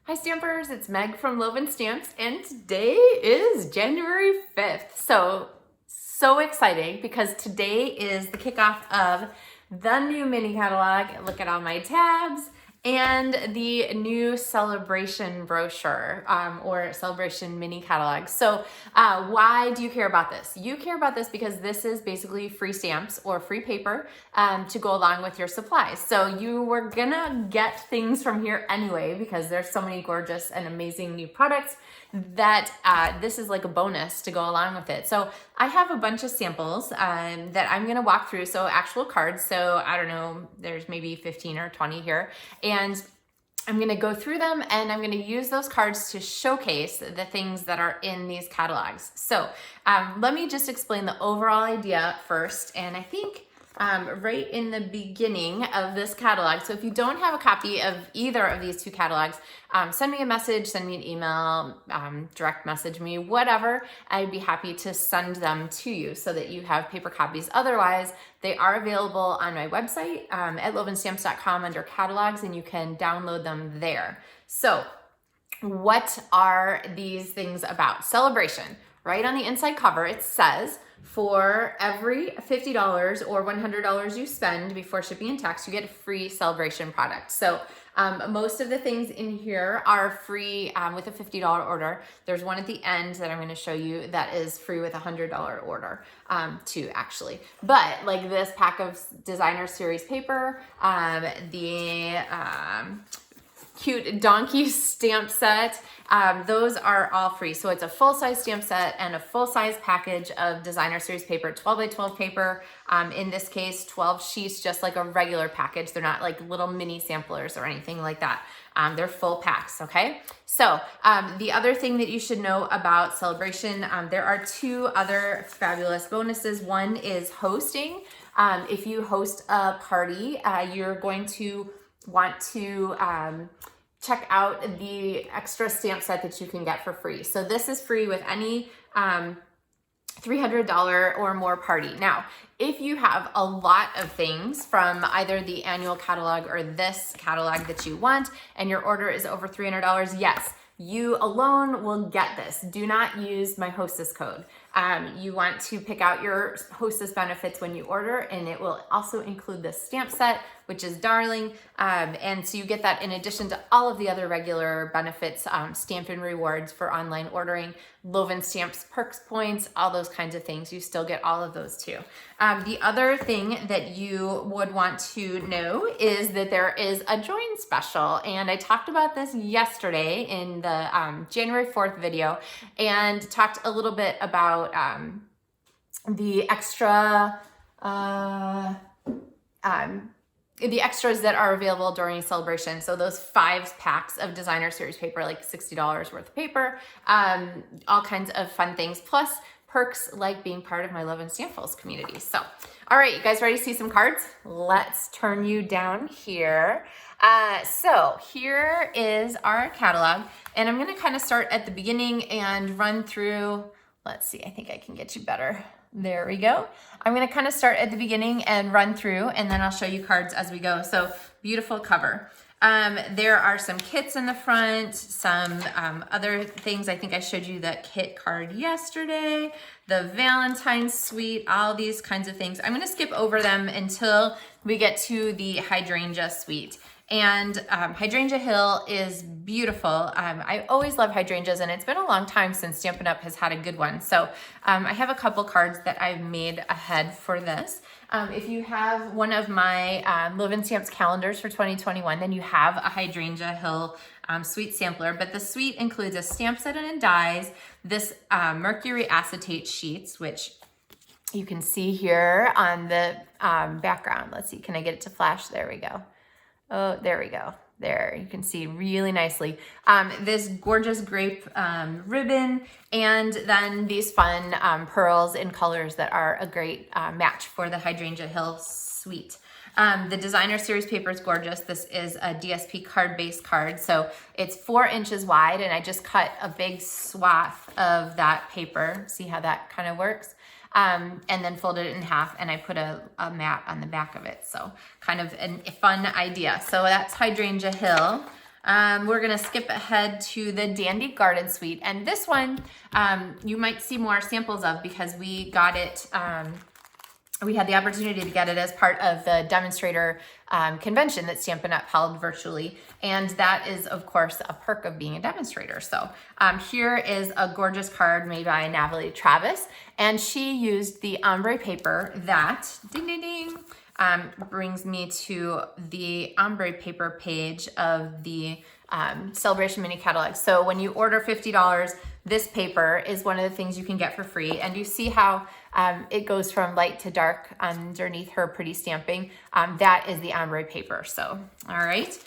Hi Stampers, it's Meg from LovenStamps, and today is January 5th. So exciting because today is the kickoff of the new mini catalog. Look at all my tabs and the new Sale-A-Bration brochure or Sale-A-Bration mini catalog. So why do you care about this? You care about this because this is basically free stamps or free paper to go along with your supplies. So you were gonna get things from here anyway because there's so many gorgeous and amazing new products that this is like a bonus to go along with it. So I have a bunch of samples that I'm gonna walk through, so actual cards. So I don't know, there's maybe 15 or 20 here. And I'm gonna go through them and I'm gonna use those cards to showcase the things that are in these catalogs. So let me just explain the overall idea first. And I think right in the beginning of this catalog. So if you don't have a copy of either of these two catalogs, send me a message, send me an email, direct message me, whatever. I'd be happy to send them to you so that you have paper copies. Otherwise, they are available on my website at LovenStamps.com under catalogs, and you can download them there. So what are these things about? Sale-A-Bration. Right on the inside cover, it says, for every $50 or $100 you spend before shipping and tax, you get a free Sale-A-Bration product. So most of the things in here are free with a $50 order. There's one at the end that I'm going to show you that is free with a $100 order too, actually. But like this pack of designer series paper, the cute donkey stamp set, those are all free. So it's a full-size stamp set and a full-size package of designer series paper, 12 by 12 paper. In this case, 12 sheets, just like a regular package. They're not like little mini samplers or anything like that. They're full packs, okay? So the other thing that you should know about Sale-A-Bration, there are two other fabulous bonuses. One is hosting. If you host a party, you're going to want to check out the extra stamp set that you can get for free. So this is free with any $300 or more party. Now, if you have a lot of things from either the annual catalog or this catalog that you want, and your order is over $300, yes, you alone will get this. Do not use my Hostess code. You want to pick out your Hostess benefits when you order, and it will also include the stamp set, which is darling. And so you get that in addition to all of the other regular benefits, Stamped and Rewards for online ordering, LovenStamps perks points, all those kinds of things. You still get all of those too. The other thing that you would want to know is that there is a join special. And I talked about this yesterday in the January 4th video and talked a little bit about the extras that are available during Sale-A-Bration. So those 5 packs of designer series paper, like $60 worth of paper, all kinds of fun things, plus perks like being part of my LovenStamps community. So, all right, you guys ready to see some cards? Let's turn you down here. So here is our catalog, and I'm gonna kind of start at the beginning and run through, let's see, I think I can get you better. There we go. I'm gonna kind of start at the beginning and run through, and then I'll show you cards as we go. So beautiful cover. There are some kits in the front, some other things. I think I showed you that kit card yesterday, the Valentine's suite, all these kinds of things. I'm gonna skip over them until we get to the Hydrangea suite. And Hydrangea Hill is beautiful. I always love hydrangeas, and it's been a long time since Stampin' Up! Has had a good one. So I have a couple cards that I've made ahead for this. If you have one of my LovenStamps calendars for 2021, then you have a Hydrangea Hill suite sampler, but the suite includes a stamp set and dies, this mercury acetate sheets, which you can see here on the background. Let's see, can I get it to flash? There we go. Oh, there we go. There, you can see really nicely. This gorgeous grape ribbon, and then these fun pearls in colors that are a great match for the Hydrangea Hill suite. The designer series paper is gorgeous. This is a DSP card-based card, so it's 4 inches wide, and I just cut a big swath of that paper. See how that kind of works? And then folded it in half, and I put a mat on the back of it. So kind of a fun idea. So that's Hydrangea Hill. We're gonna skip ahead to the Dandy Garden Suite. And this one, you might see more samples of because we got it, we had the opportunity to get it as part of the demonstrator convention that Stampin' Up! Held virtually. And that is, of course, a perk of being a demonstrator. So here is a gorgeous card made by Natalie Travis. And she used the ombre paper that, ding, ding, ding, brings me to the ombre paper page of the Sale-A-Bration mini catalog. So when you order $50, this paper is one of the things you can get for free. And you see how it goes from light to dark underneath her pretty stamping. That is the ombre paper. So, all right.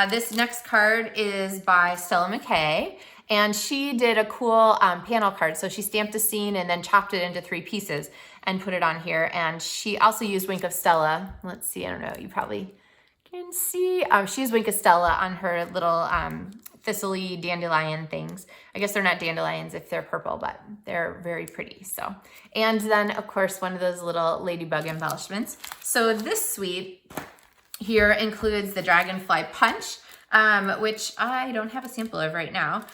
This next card is by Stella McKay. And she did a cool panel card. So she stamped a scene and then chopped it into 3 pieces and put it on here. And she also used Wink of Stella. Let's see, I don't know, you probably can see. She used Wink of Stella on her little thistle-y dandelion things. I guess they're not dandelions if they're purple, but they're very pretty. So, and then of course, one of those little ladybug embellishments. So this suite here includes the Dragonfly Punch, which I don't have a sample of right now.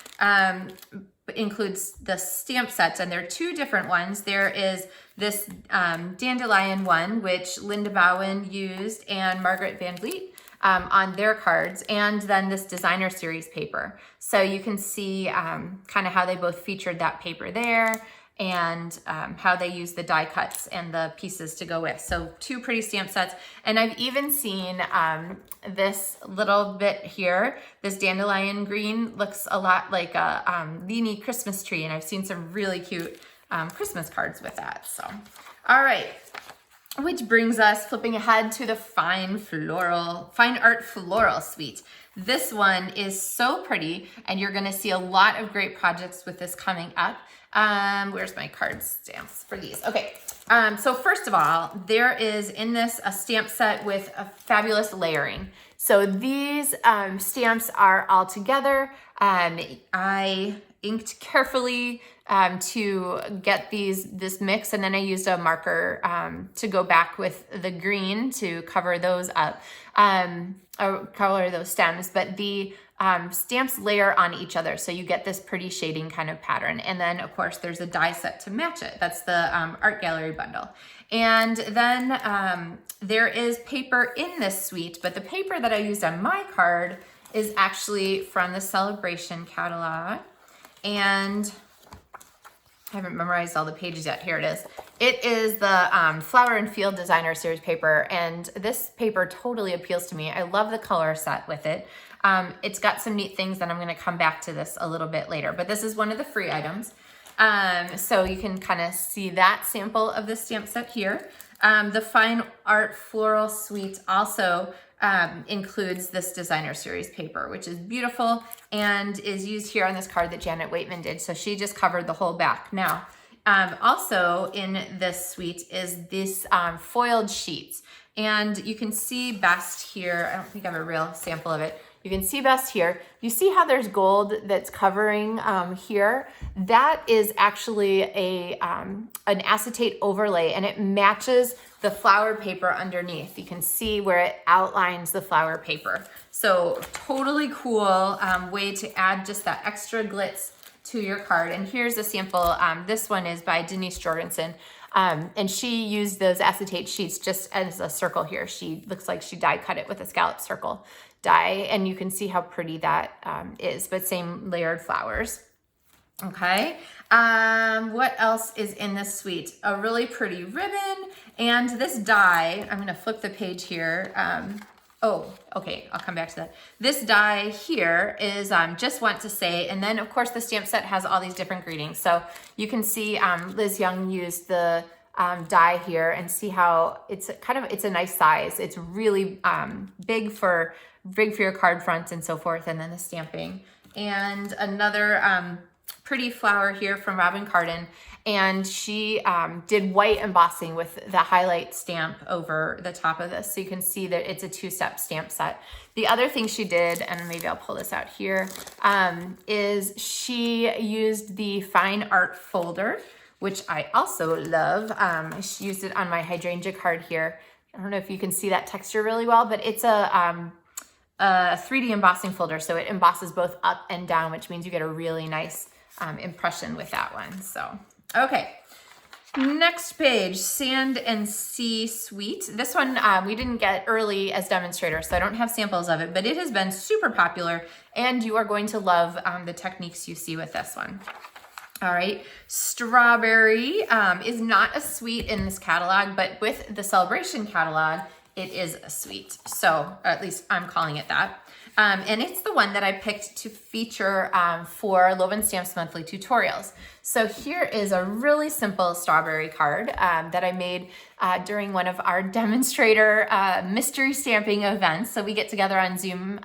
Includes the stamp sets, and there are 2 different ones. There is this dandelion one, which Linda Bowen used and Margaret Van Vliet on their cards, and then this designer series paper. So you can see kind of how they both featured that paper there, and how they use the die cuts and the pieces to go with. So 2 pretty stamp sets. And I've even seen this little bit here, this dandelion green looks a lot like a leany Christmas tree. And I've seen some really cute Christmas cards with that. So, all right. Which brings us flipping ahead to the Fine Art Floral Suite. This one is so pretty, and you're gonna see a lot of great projects with this coming up. Where's my card stamps for these? Okay, so first of all, there is in this a stamp set with a fabulous layering. So these stamps are all together. I inked carefully to get this mix, and then I used a marker to go back with the green to cover those up, or color those stems, but the stamps layer on each other, so you get this pretty shading kind of pattern. And then of course there's a die set to match it. That's the art gallery bundle. And then there is paper in this suite, but the paper that I used on my card is actually from the Sale-A-Bration catalog. And I haven't memorized all the pages yet. Here it is. It is the Flower and Field Designer Series paper, and this paper totally appeals to me. I love the color set with it. It's got some neat things, and I'm gonna come back to this a little bit later, but this is one of the free items. So you can kind of see that sample of the stamp set here. The Fine Art Floral Suite also includes this designer series paper, which is beautiful and is used here on this card that Janet Waitman did. So she just covered the whole back. Now, also in this suite is this foiled sheets. And you can see best here, I don't think I have a real sample of it. You can see best here. You see how there's gold that's covering here? That is actually an acetate overlay, and it matches the flower paper underneath. You can see where it outlines the flower paper. So totally cool way to add just that extra glitz to your card. And here's a sample. This one is by Denise Jorgensen. And she used those acetate sheets just as a circle here. She looks like she die cut it with a scallop circle die, and you can see how pretty that is, but same layered flowers. Okay, what else is in this suite? A really pretty ribbon, and this die, I'm gonna flip the page here. Oh, okay, I'll come back to that. This die here is just want to say, and then of course the stamp set has all these different greetings. So you can see Liz Young used the die here, and see how it's a nice size. It's really big for your card front and so forth, and then the stamping. And another pretty flower here from Robin Carden, and she did white embossing with the highlight stamp over the top of this, so you can see that it's a 2-step stamp set. The other thing she did, and maybe I'll pull this out here, is she used the Fine Art folder, which I also love. She used it on my hydrangea card here. I don't know if you can see that texture really well, but it's a a 3D embossing folder, so it embosses both up and down, which means you get a really nice impression with that one. So, okay. Next page, Sand and Sea Suite. This one we didn't get early as demonstrators, so I don't have samples of it, but it has been super popular, and you are going to love the techniques you see with this one. All right, Strawberry is not a suite in this catalog, but with the Sale-A-Bration catalog, it is a suite. So, or at least I'm calling it that. And it's the one that I picked to feature for LovenStamps monthly tutorials. So here is a really simple strawberry card that I made during one of our demonstrator mystery stamping events. So we get together on Zoom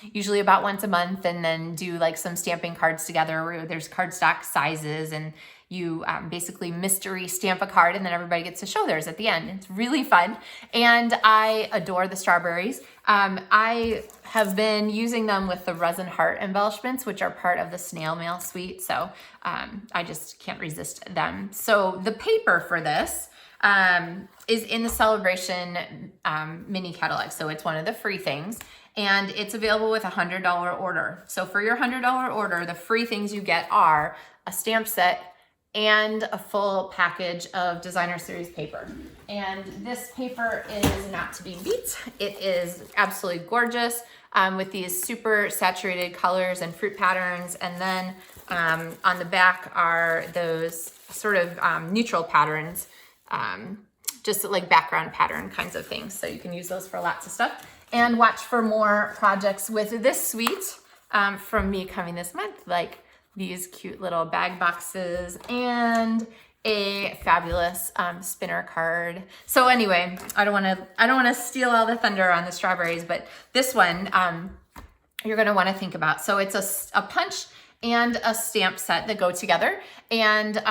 usually about once a month and then do like some stamping cards together where there's cardstock sizes and you basically mystery stamp a card and then everybody gets to show theirs at the end. It's really fun. And I adore the strawberries. I have been using them with the resin heart embellishments, which are part of the snail mail suite. So I just can't resist them. So the paper for this is in the Sale-A-Bration mini catalog. So it's one of the free things. And it's available with a $100 order. So for your $100 order, the free things you get are a stamp set and a full package of designer series paper. And this paper is not to be beat. It is absolutely gorgeous with these super saturated colors and fruit patterns. And then on the back are those sort of neutral patterns, just like background pattern kinds of things. So you can use those for lots of stuff. And watch for more projects with this suite from me coming this month, like these cute little bag boxes and a fabulous spinner card. So anyway, I don't want to steal all the thunder on the strawberries, but this one you're going to want to think about. So it's a punch and a stamp set that go together, and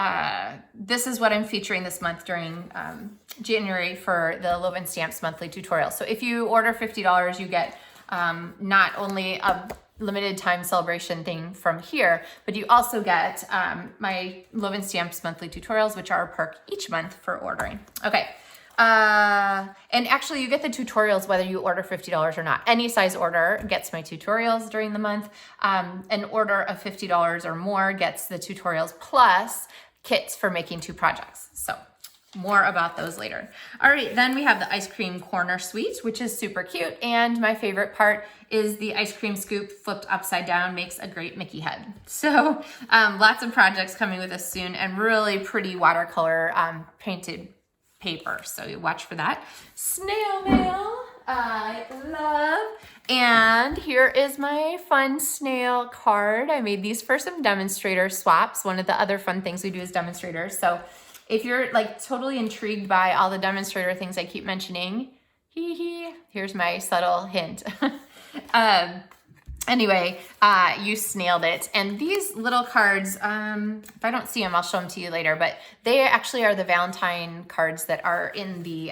this is what I'm featuring this month during January for the LovenStamps monthly tutorial. So if you order $50, you get not only a limited time celebration thing from here, but you also get my LovenStamps monthly tutorials, which are a perk each month for ordering. Okay. And actually you get the tutorials whether you order $50 or not. Any size order gets my tutorials during the month. An order of $50 or more gets the tutorials plus kits for making 2 projects. So more about those later. All right, then we have the ice cream corner suite, which is super cute. And my favorite part is the ice cream scoop flipped upside down makes a great Mickey head. So lots of projects coming with us soon and really pretty watercolor painted paper. So you watch for that. Snail mail, I love. And here is my fun snail card. I made these for some demonstrator swaps. One of the other fun things we do as demonstrators. So if you're like totally intrigued by all the demonstrator things I keep mentioning, here's my subtle hint. Anyway, you snailed it. And these little cards, if I don't see them, I'll show them to you later, but they actually are the Valentine cards that are in the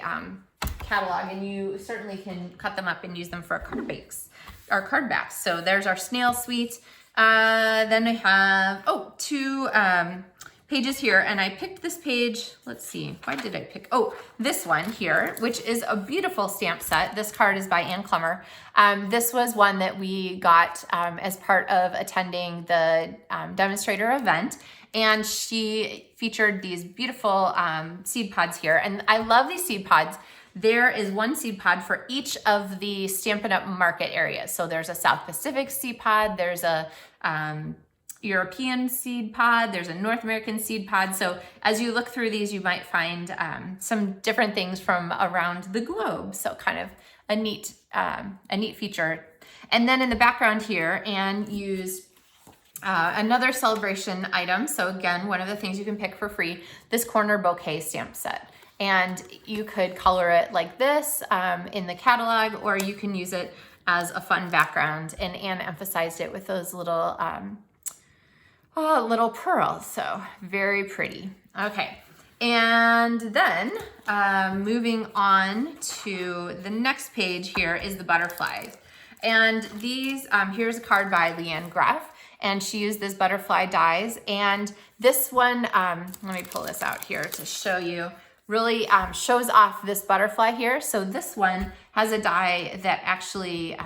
catalog, and you certainly can cut them up and use them for card backs. So there's our snail suite. Then I have, 2 pages here, and I picked this page, let's see, why did I pick, this one here, which is a beautiful stamp set. This card is by Ann Clemmer. This was one that we got as part of attending the demonstrator event, and she featured these beautiful seed pods here, and I love these seed pods. There is one seed pod for each of the Stampin' Up! Market areas. So there's a South Pacific seed pod, there's a European seed pod, there's a North American seed pod. So as you look through these, you might find some different things from around the globe. So kind of a neat feature. And then in the background here, Anne used another Sale-A-Bration item. So again, one of the things you can pick for free, this corner bouquet stamp set. And you could color it like this in the catalog, or you can use it as a fun background. And Anne emphasized it with those little little pearls, so very pretty. Okay, and then moving on to the next page here is the butterflies. And these, here's a card by Leanne Graff, and she used this butterfly dies. And this one, let me pull this out here to show you, really shows off this butterfly here. So this one has a die that actually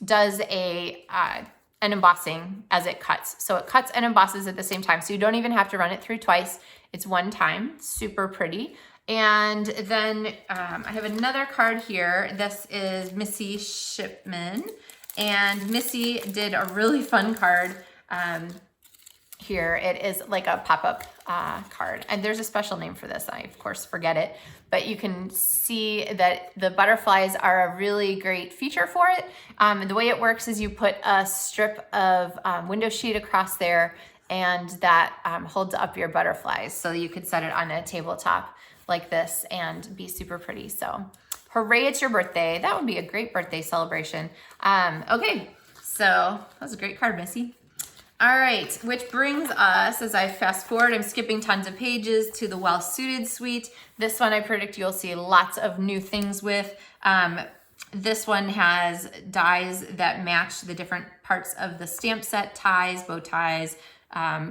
does an embossing as it cuts. So it cuts and embosses at the same time. So you don't even have to run it through twice. It's one time, super pretty. And then I have another card here. This is Missy Shipman. And Missy did a really fun card here. It is like a pop-up card. And there's a special name for this. I, of course, forget it. But you can see that the butterflies are a really great feature for it. And the way it works is you put a strip of window sheet across there, and that holds up your butterflies. So you could set it on a tabletop like this and be super pretty. So hooray, it's your birthday. That would be a great birthday celebration. Okay, so that was a great card, Missy. All right, which brings us, as I fast forward, I'm skipping tons of pages to the Well Suited suite. This one I predict you'll see lots of new things with. This one has dies that match the different parts of the stamp set, ties, bow ties,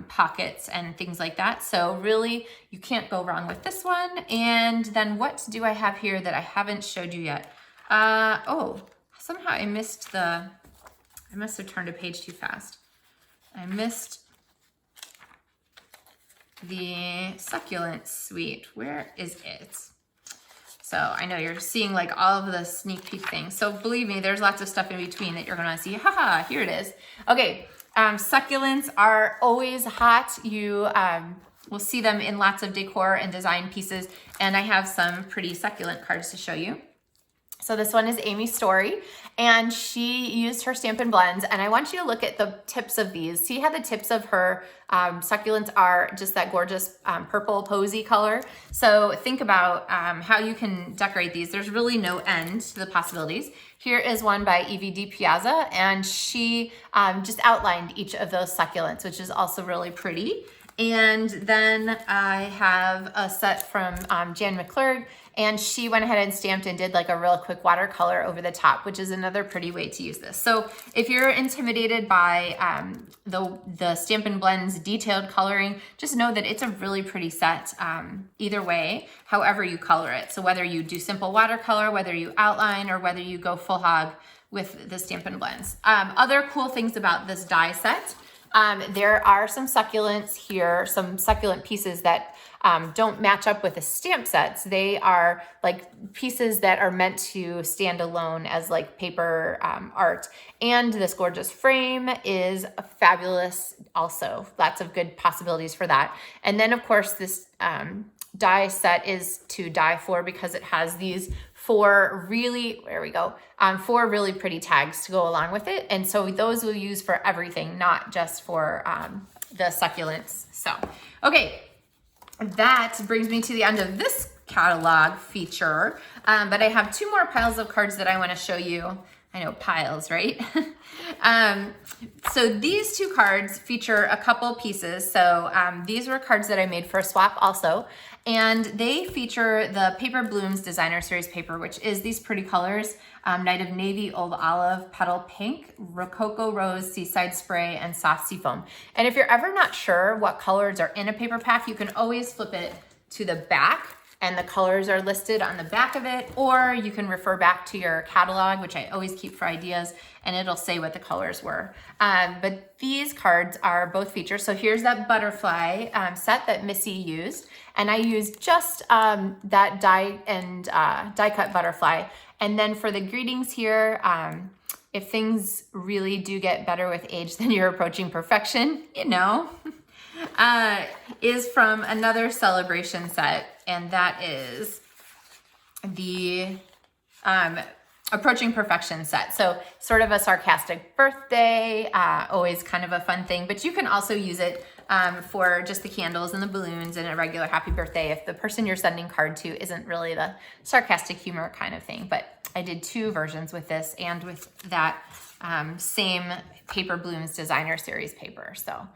pockets, and things like that. So really, you can't go wrong with this one. And then what do I have here that I haven't showed you yet? Oh, somehow I must have turned a page too fast. I missed the succulent suite. Where is it? So I know you're seeing like all of the sneak peek things. So believe me, there's lots of stuff in between that you're gonna see. Haha, here it is. Okay, succulents are always hot. You will see them in lots of decor and design pieces. And I have some pretty succulent cards to show you. So this one is Amy's Story, and she used her Stampin' Blends, and I want you to look at the tips of these. See how the tips of her succulents are just that gorgeous purple posy color. So think about how you can decorate these. There's really no end to the possibilities. Here is one by Evie Di Piazza, and she just outlined each of those succulents, which is also really pretty. And then I have a set from Jan McClurg, and she went ahead and stamped and did like a real quick watercolor over the top, which is another pretty way to use this. So if you're intimidated by the Stampin' Blends detailed coloring, just know that it's a really pretty set either way, however you color it. So whether you do simple watercolor, whether you outline, or whether you go full hog with the Stampin' Blends. Other cool things about this die set, there are some succulents here, some succulent pieces that don't match up with the stamp sets. They are like pieces that are meant to stand alone as like paper art. And this gorgeous frame is fabulous also. Lots of good possibilities for that. And then of course this die set is to die for because it has these four really, four really pretty tags to go along with it. And so those we'll use for everything, not just for the succulents. So, okay, that brings me to the end of this catalog feature. But I have two more piles of cards that I want to show you. I know, piles, right? So these two cards feature a couple pieces. So these were cards that I made for a swap also. And they feature the Paper Blooms Designer Series paper, which is these pretty colors, Night of Navy, Old Olive, Petal Pink, Rococo Rose, Seaside Spray, and Soft Seafoam. And if you're ever not sure what colors are in a paper pack, you can always flip it to the back, and the colors are listed on the back of it, or you can refer back to your catalog, which I always keep for ideas, and it'll say what the colors were. But these cards are both featured. So here's that butterfly set that Missy used, and I used just that die cut butterfly. And then for the greetings here, if things really do get better with age than you're approaching perfection, you know, is from another Sale-A-Bration set, and that is the Approaching Perfection set. So sort of a sarcastic birthday, always kind of a fun thing, but you can also use it for just the candles and the balloons and a regular happy birthday if the person you're sending card to isn't really the sarcastic humor kind of thing. But I did two versions with this and with that same Paper Blooms Designer Series paper. So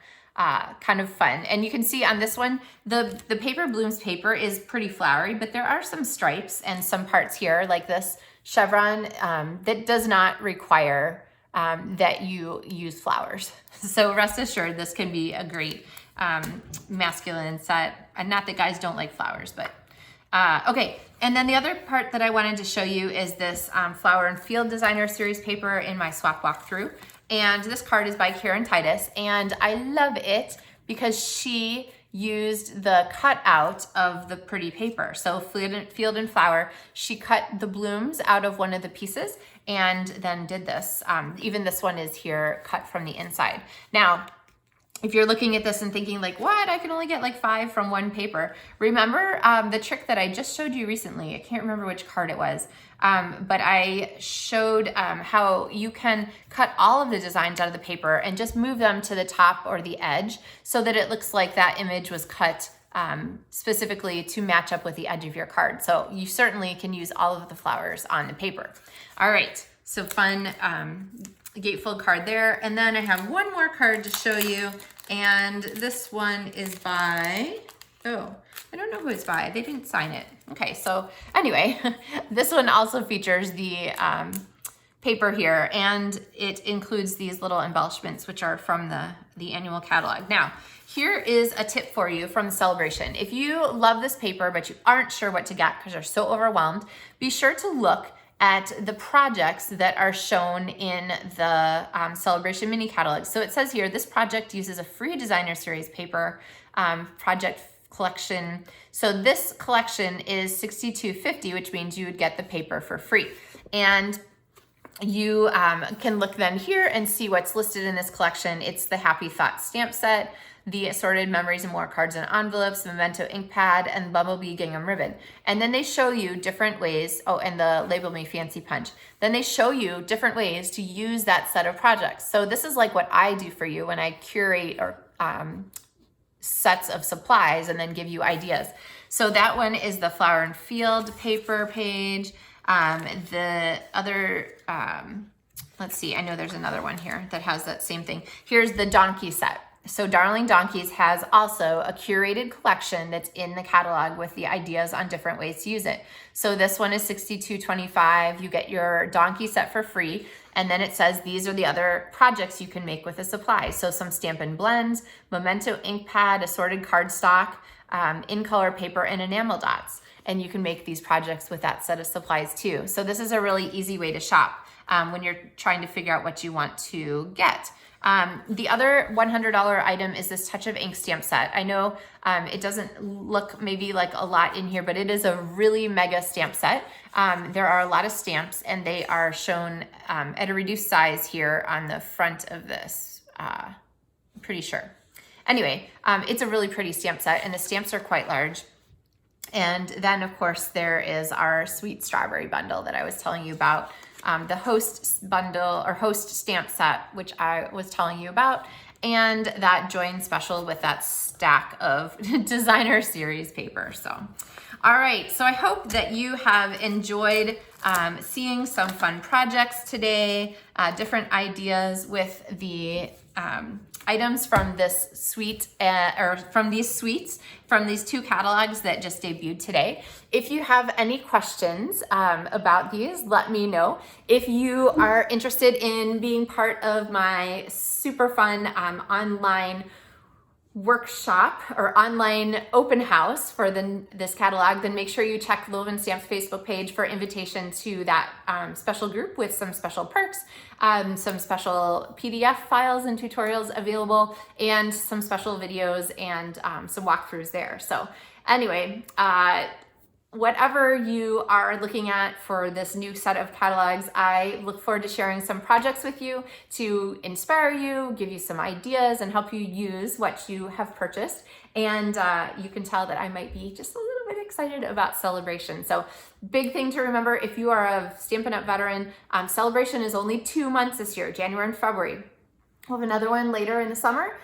kind of fun. And you can see on this one, the Paper Blooms paper is pretty flowery, but there are some stripes and some parts here like this chevron that does not require that you use flowers. So rest assured, this can be a great masculine set. And not that guys don't like flowers, but Okay, and then the other part that I wanted to show you is this Flower and Field Designer Series paper in my swap walkthrough. And this card is by Karen Titus, and I love it because she used the cutout of the pretty paper. So Field and Flower, she cut the blooms out of one of the pieces and then did this. Even this one is here cut from the inside. Now, if you're looking at this and thinking like, what, I can only get like 5 from one paper. Remember the trick that I just showed you recently? I can't remember which card it was, but I showed how you can cut all of the designs out of the paper and just move them to the top or the edge so that it looks like that image was cut specifically to match up with the edge of your card. So you certainly can use all of the flowers on the paper. All right, so fun gatefold card there. And then I have one more card to show you, and this one is by, oh, I don't know who it's by. They didn't sign it. Okay, so anyway, this one also features the paper here, and it includes these little embellishments, which are from the annual catalog. Now, here is a tip for you from the Sale-A-Bration. If you love this paper, but you aren't sure what to get because you're so overwhelmed, be sure to look at the projects that are shown in the Sale-A-Bration mini catalog. So it says here, this project uses a free designer series paper project collection. So this collection is $62.50, which means you would get the paper for free. And you can look then here and see what's listed in this collection. It's the Happy Thoughts stamp set, the assorted memories and more cards and envelopes, memento ink pad, and bumblebee gingham ribbon. And then they show you different ways, oh, and the Label Me Fancy Punch. Then they show you different ways to use that set of projects. So this is like what I do for you when I curate or sets of supplies and then give you ideas. So that one is the Flower and Field paper page. The other, let's see, I know there's another one here that has that same thing. Here's the donkey set. So Darling Donkeys has also a curated collection that's in the catalog with the ideas on different ways to use it. So this one is $62.25. You get your donkey set for free. And then it says these are the other projects you can make with the supply. So some Stampin' Blends, memento ink pad, assorted cardstock, in color paper, and enamel dots. And you can make these projects with that set of supplies too. So this is a really easy way to shop when you're trying to figure out what you want to get. The other $100 item is this Touch of Ink stamp set. I know it doesn't look maybe like a lot in here, but it is a really mega stamp set. There are a lot of stamps, and they are shown at a reduced size here on the front of this, I'm pretty sure. Anyway, it's a really pretty stamp set, and the stamps are quite large. And then, of course, there is our sweet strawberry bundle that I was telling you about. The Host bundle or Host stamp set, which I was telling you about, and that joined special with that stack of designer series paper. So, all right, so I hope that you have enjoyed seeing some fun projects today, different ideas with the items from this suite, or from these suites, from these 2 catalogs that just debuted today. If you have any questions about these, let me know. If you are interested in being part of my super fun online workshop or online open house for this catalog, then make sure you check LovenStamps Facebook page for invitation to that special group with some special perks, some special PDF files and tutorials available, and some special videos and some walkthroughs there. So anyway, whatever you are looking at for this new set of catalogs, I look forward to sharing some projects with you to inspire you, give you some ideas, and help you use what you have purchased. And you can tell that I might be just a little bit excited about Sale-A-Bration. So big thing to remember, if you are a Stampin' Up! Veteran, Sale-A-Bration is only 2 months this year, January and February. We'll have another one later in the summer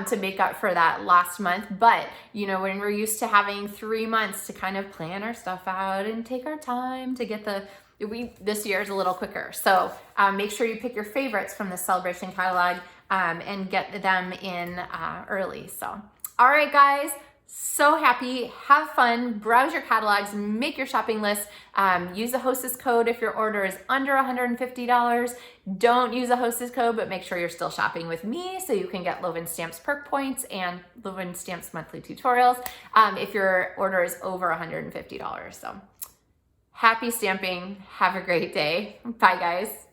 to make up for that last month. But, you know, when we're used to having 3 months to kind of plan our stuff out and take our time to get this year is a little quicker. So make sure you pick your favorites from the Sale-A-Bration catalog and get them in early. So, all right, guys, So happy, have fun, browse your catalogs, make your shopping list, use the Hostess code if your order is under $150. Don't use a Hostess code, but make sure you're still shopping with me so you can get LovenStamps perk points and LovenStamps monthly tutorials if your order is over $150. So happy stamping, have a great day. Bye guys.